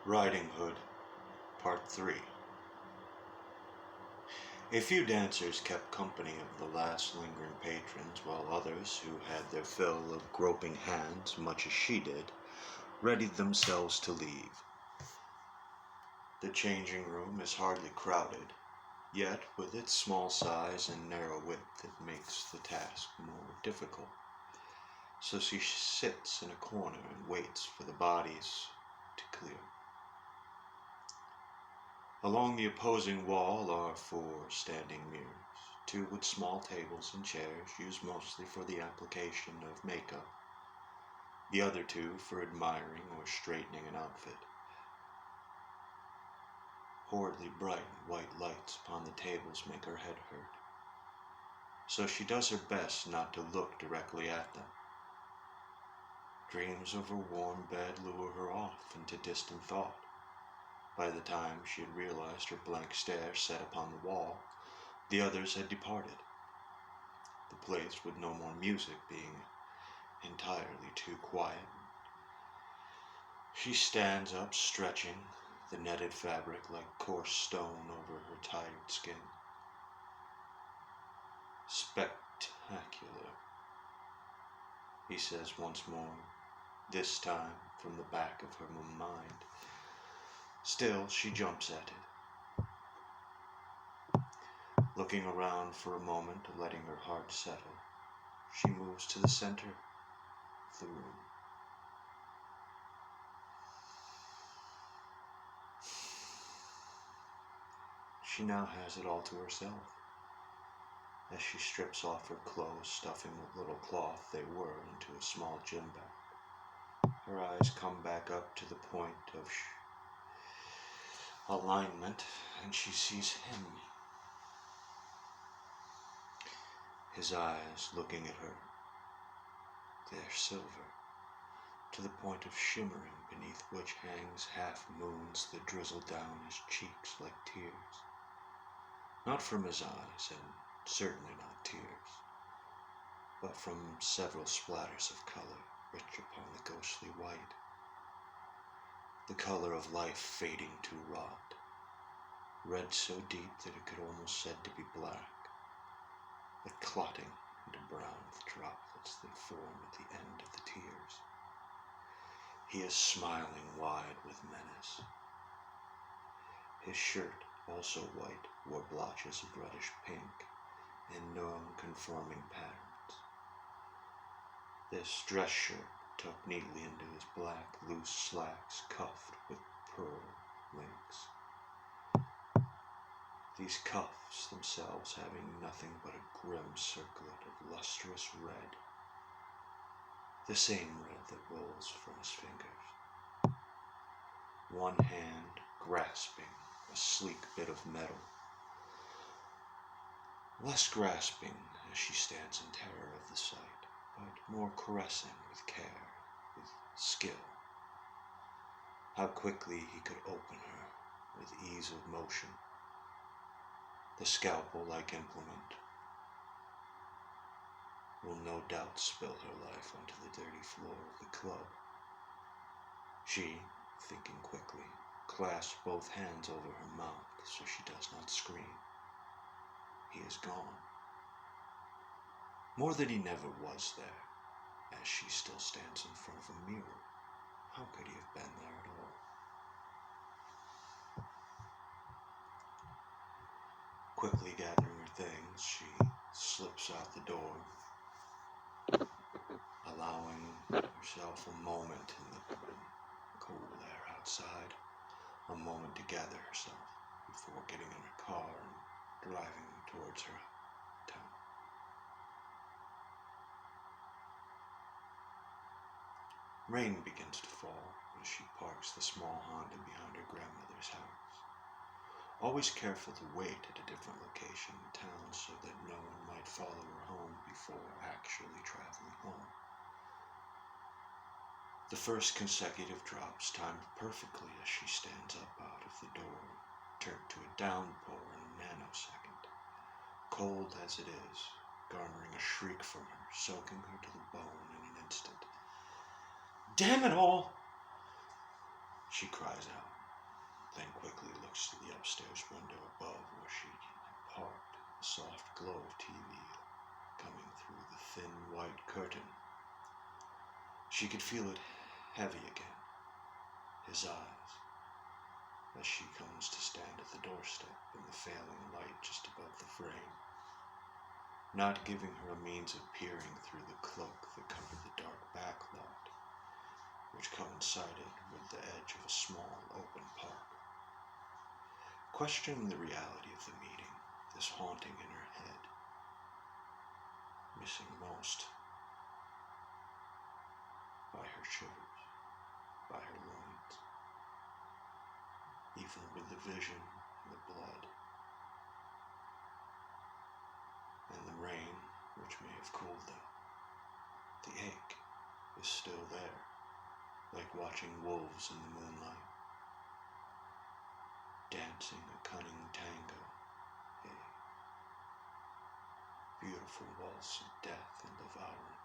Riding Hood, Part 3. A few dancers kept company of the last lingering patrons, while others, who had their fill of groping hands, much as she did, readied themselves to leave. The changing room is hardly crowded, yet with its small size and narrow width it makes the task more difficult. So she sits in a corner and waits for the bodies to clear. Along the opposing wall are 4 standing mirrors, 2 with small tables and chairs used mostly for the application of makeup, the other 2 for admiring or straightening an outfit. Horridly bright white lights upon the tables make her head hurt, so she does her best not to look directly at them. Dreams of her warm bed lure her off into distant thought. By the time she had realized her blank stare set upon the wall, the others had departed, the place with no more music being entirely too quiet. She stands up, stretching, the netted fabric like coarse stone over her tired skin. "Spectacular," he says once more, this time from the back of her mind. Still, she jumps at it. Looking around for a moment, letting her heart settle, she moves to the center of the room. She now has it all to herself, as she strips off her clothes, stuffing what little cloth they were into a small gym bag. Her eyes come back up to the point of alignment, and she sees him. His eyes looking at her. They're silver, to the point of shimmering, beneath which hangs half moons that drizzle down his cheeks like tears. Not from his eyes, and certainly not tears, but from several splatters of color, rich upon the ghostly white. The color of life fading to rot, red so deep that it could almost said to be black, but clotting into brown with droplets that form at the end of the tears. He is smiling wide with menace. His shirt, also white, wore blotches of reddish pink and non-conforming patterns. This dress shirt tucked neatly into his black, loose slacks cuffed with pearl links. These cuffs themselves having nothing but a grim circlet of lustrous red, the same red that rolls from his fingers. One hand grasping a sleek bit of metal, less grasping as she stands in terror of the sight, but more caressing with care, with skill. How quickly he could open her with ease of motion, the scalpel-like implement will no doubt spill her life onto the dirty floor of the club. She, thinking quickly, clasps both hands over her mouth so she does not scream. He is gone. More that he never was there, as she still stands in front of a mirror. How could he have been there at all? Quickly gathering her things, she slips out the door, allowing herself a moment in the cool air outside, a moment to gather herself before getting in her car and driving towards her town. Rain begins to fall as she parks the small Honda behind her grandmother's house, always careful to wait at a different location in town so that no one might follow her home before actually traveling home. The first consecutive drops timed perfectly as she stands up out of the door, turned to a downpour in a nanosecond, cold as it is, garnering a shriek from her, soaking her to the bone in an instant. "Damn it all!" she cries out, then quickly looks to the upstairs window above where she had parked, a soft glow of TV coming through the thin white curtain. She could feel it heavy again, his eyes, as she comes to stand at the doorstep in the failing light just above the frame, not giving her a means of peering through the cloak that covered the dark backlot, which coincided with the edge of a small open park. Questioning the reality of the meeting, this haunting in her head, missing most by her shivers, by her loins, even with the vision and the blood and the rain, which may have cooled them. The ache is still there, like watching wolves in the moonlight, dancing a cunning tango, a beautiful waltz of death and devouring.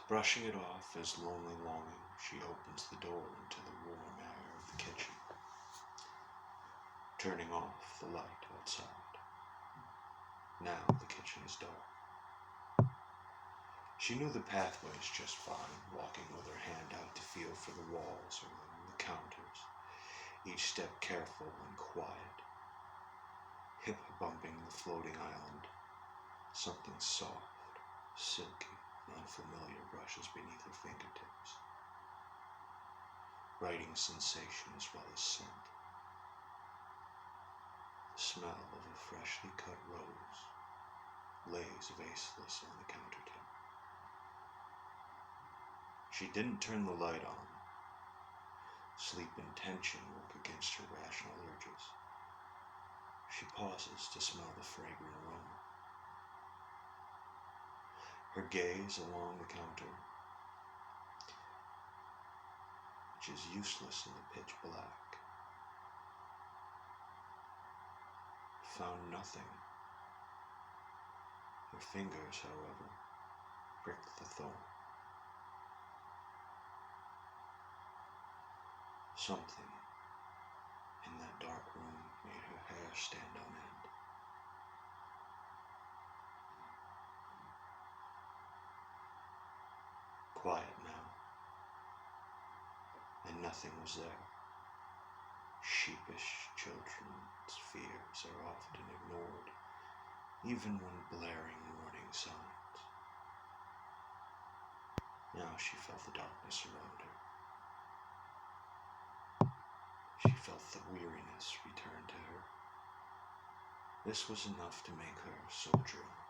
Brushing it off as lonely longing, she opens the door into the warm air of the kitchen, turning off the light outside. Now the kitchen is dark. She knew the pathways just fine, walking with her hand out to feel for the walls or the counters, each step careful and quiet, hip bumping the floating island. Something soft, silky, and unfamiliar brushes beneath her fingertips. Writing sensation as well as scent. The smell of a freshly cut rose lays vaseless on the countertop. She didn't turn the light on. Sleep and tension work against her rational urges. She pauses to smell the fragrant aroma. Her gaze along the counter, which is useless in the pitch black, found nothing. Her fingers, however, pricked the thorn. Something in that dark room made her hair stand on end. Quiet now, and nothing was there. Sheepish children's fears are often ignored, even when blaring warning signs. Now she felt the darkness around her. She felt the weariness return to her. This was enough to make her so drawn.